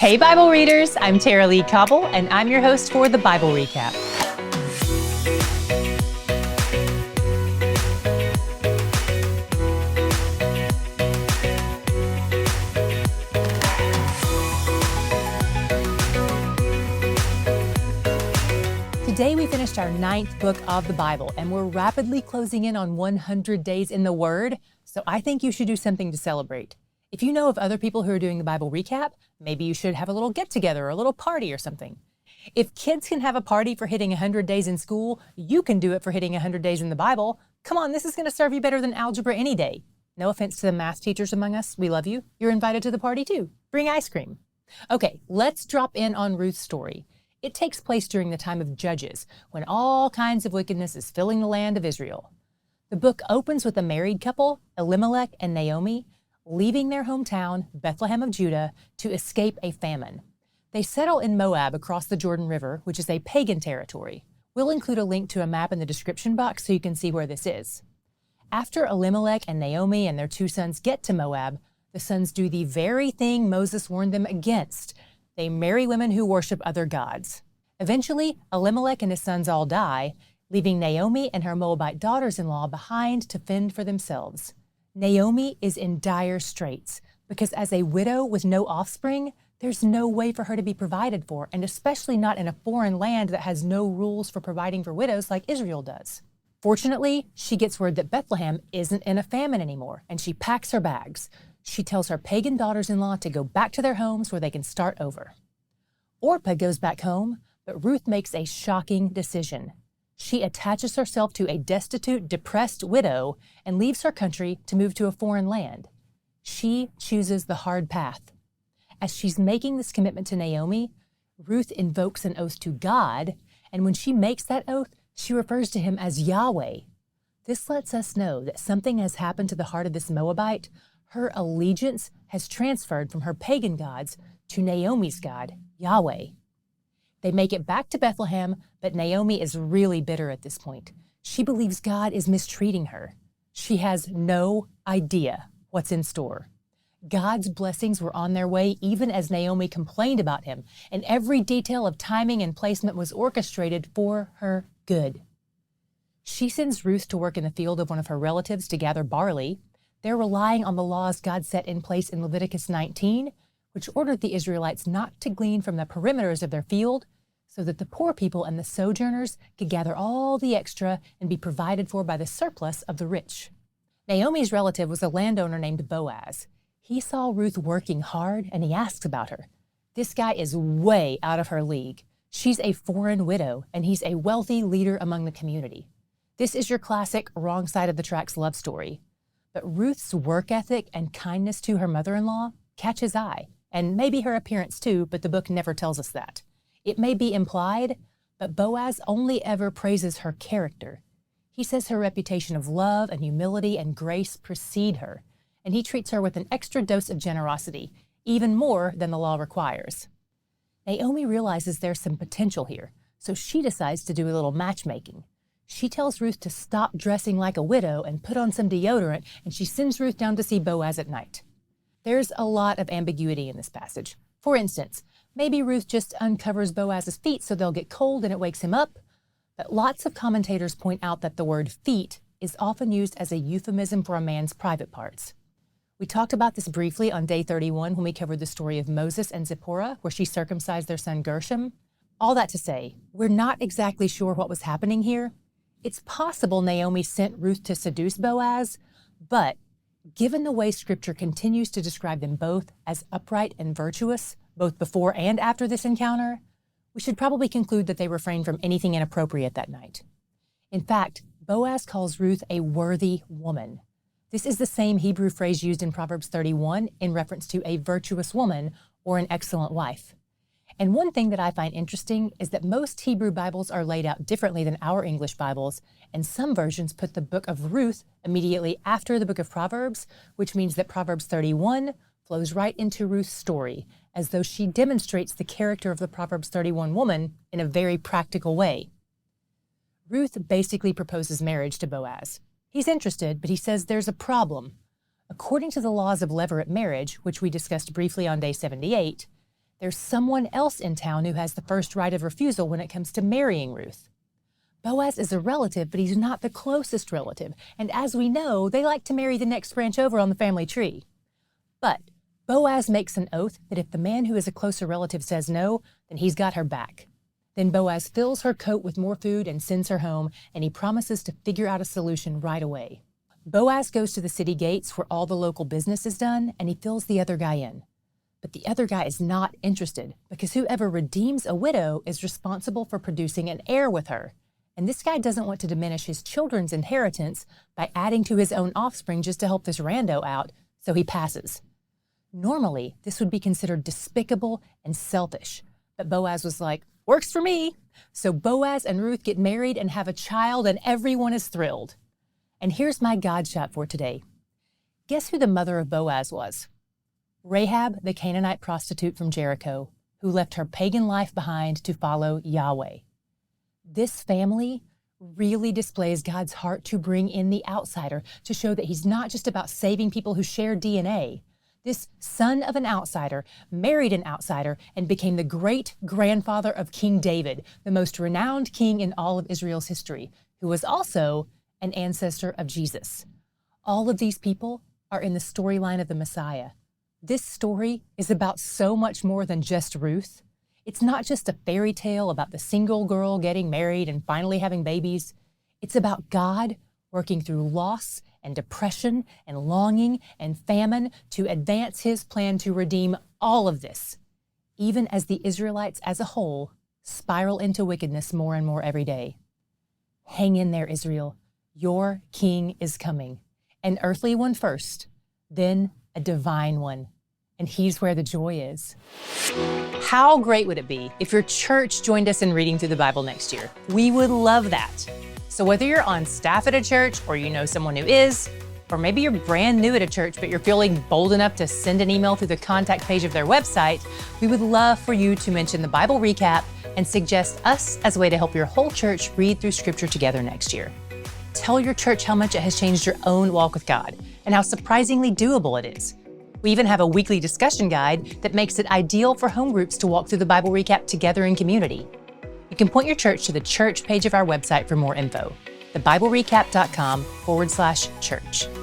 Hey Bible readers, I'm Tara Lee Cobble, and I'm your host for the Bible Recap. Today we finished our 9th book of the Bible, and we're rapidly closing in on 100 days in the Word, so I think you should do something to celebrate. If you know of other people who are doing the Bible Recap, maybe you should have a little get-together or a little party or something. If kids can have a party for hitting 100 days in school, you can do it for hitting 100 days in the Bible. Come on, this is going to serve you better than algebra any day. No offense to the math teachers among us, we love you. You're invited to the party too. Bring ice cream. Okay, let's drop in on Ruth's story. It takes place during the time of Judges, when all kinds of wickedness is filling the land of Israel. The book opens with a married couple, Elimelech and Naomi, leaving their hometown, Bethlehem of Judah, to escape a famine. They settle in Moab across the Jordan River, which is a pagan territory. We'll include a link to a map in the description box so you can see where this is. After Elimelech and Naomi and their 2 sons get to Moab, the sons do the very thing Moses warned them against. They marry women who worship other gods. Eventually, Elimelech and his sons all die, leaving Naomi and her Moabite daughters-in-law behind to fend for themselves. Naomi is in dire straits because as a widow with no offspring, there's no way for her to be provided for, and especially not in a foreign land that has no rules for providing for widows like Israel does. Fortunately, she gets word that Bethlehem isn't in a famine anymore, and she packs her bags. She tells her pagan daughters-in-law to go back to their homes where they can start over. Orpah goes back home, but Ruth makes a shocking decision. She attaches herself to a destitute, depressed widow and leaves her country to move to a foreign land. She chooses the hard path. As she's making this commitment to Naomi, Ruth invokes an oath to God, and when she makes that oath, she refers to him as Yahweh. This lets us know that something has happened to the heart of this Moabite. Her allegiance has transferred from her pagan gods to Naomi's God, Yahweh. They make it back to Bethlehem, but Naomi is really bitter at this point. She believes God is mistreating her. She has no idea what's in store. God's blessings were on their way even as Naomi complained about him, and every detail of timing and placement was orchestrated for her good. She sends Ruth to work in the field of one of her relatives to gather barley. They're relying on the laws God set in place in Leviticus 19, which ordered the Israelites not to glean from the perimeters of their field, so that the poor people and the sojourners could gather all the extra and be provided for by the surplus of the rich. Naomi's relative was a landowner named Boaz. He saw Ruth working hard, and he asks about her. This guy is way out of her league. She's a foreign widow, and he's a wealthy leader among the community. This is your classic wrong side of the tracks love story. But Ruth's work ethic and kindness to her mother-in-law catch his eye, and maybe her appearance too, but the book never tells us that. It may be implied, but Boaz only ever praises her character. He says her reputation of love and humility and grace precede her, and he treats her with an extra dose of generosity, even more than the law requires. Naomi realizes there's some potential here, so she decides to do a little matchmaking. She tells Ruth to stop dressing like a widow and put on some deodorant, and she sends Ruth down to see Boaz at night. There's a lot of ambiguity in this passage. For instance, maybe Ruth just uncovers Boaz's feet so they'll get cold and it wakes him up. But lots of commentators point out that the word feet is often used as a euphemism for a man's private parts. We talked about this briefly on day 31 when we covered the story of Moses and Zipporah, where she circumcised their son Gershom. All that to say, we're not exactly sure what was happening here. It's possible Naomi sent Ruth to seduce Boaz, but given the way Scripture continues to describe them both as upright and virtuous, both before and after this encounter, we should probably conclude that they refrained from anything inappropriate that night. In fact, Boaz calls Ruth a worthy woman. This is the same Hebrew phrase used in Proverbs 31 in reference to a virtuous woman or an excellent wife. And one thing that I find interesting is that most Hebrew Bibles are laid out differently than our English Bibles, and some versions put the book of Ruth immediately after the book of Proverbs, which means that Proverbs 31 flows right into Ruth's story, as though she demonstrates the character of the Proverbs 31 woman in a very practical way. Ruth basically proposes marriage to Boaz. He's interested, but he says there's a problem. According to the laws of levirate marriage, which we discussed briefly on day 78, There's someone else in town who has the first right of refusal when it comes to marrying Ruth. Boaz is a relative, but he's not the closest relative. And as we know, they like to marry the next branch over on the family tree. But Boaz makes an oath that if the man who is a closer relative says no, then he's got her back. Then Boaz fills her coat with more food and sends her home, and he promises to figure out a solution right away. Boaz goes to the city gates where all the local business is done, and he fills the other guy in. But the other guy is not interested because whoever redeems a widow is responsible for producing an heir with her. And this guy doesn't want to diminish his children's inheritance by adding to his own offspring just to help this rando out, so he passes. Normally, this would be considered despicable and selfish, but Boaz was like, works for me. So Boaz and Ruth get married and have a child, and everyone is thrilled. And here's my God shot for today. Guess who the mother of Boaz was? Rahab, the Canaanite prostitute from Jericho, who left her pagan life behind to follow Yahweh. This family really displays God's heart to bring in the outsider, to show that he's not just about saving people who share DNA. This son of an outsider married an outsider and became the great-grandfather of King David, the most renowned king in all of Israel's history, who was also an ancestor of Jesus. All of these people are in the storyline of the Messiah. This story is about so much more than just Ruth. It's not just a fairy tale about the single girl getting married and finally having babies. It's about God working through loss and depression and longing and famine to advance his plan to redeem all of this, even as the Israelites as a whole spiral into wickedness more and more every day. Hang in there, Israel. Your king is coming. An earthly one first, then a divine one. And he's where the joy is. How great would it be if your church joined us in reading through the Bible next year? We would love that. So whether you're on staff at a church or you know someone who is, or maybe you're brand new at a church but you're feeling bold enough to send an email through the contact page of their website, we would love for you to mention the Bible recap and suggest us as a way to help your whole church read through Scripture together next year. Tell your church how much it has changed your own walk with God and how surprisingly doable it is. We even have a weekly discussion guide that makes it ideal for home groups to walk through the Bible recap together in community. You can point your church to the church page of our website for more info, thebiblerecap.com/church.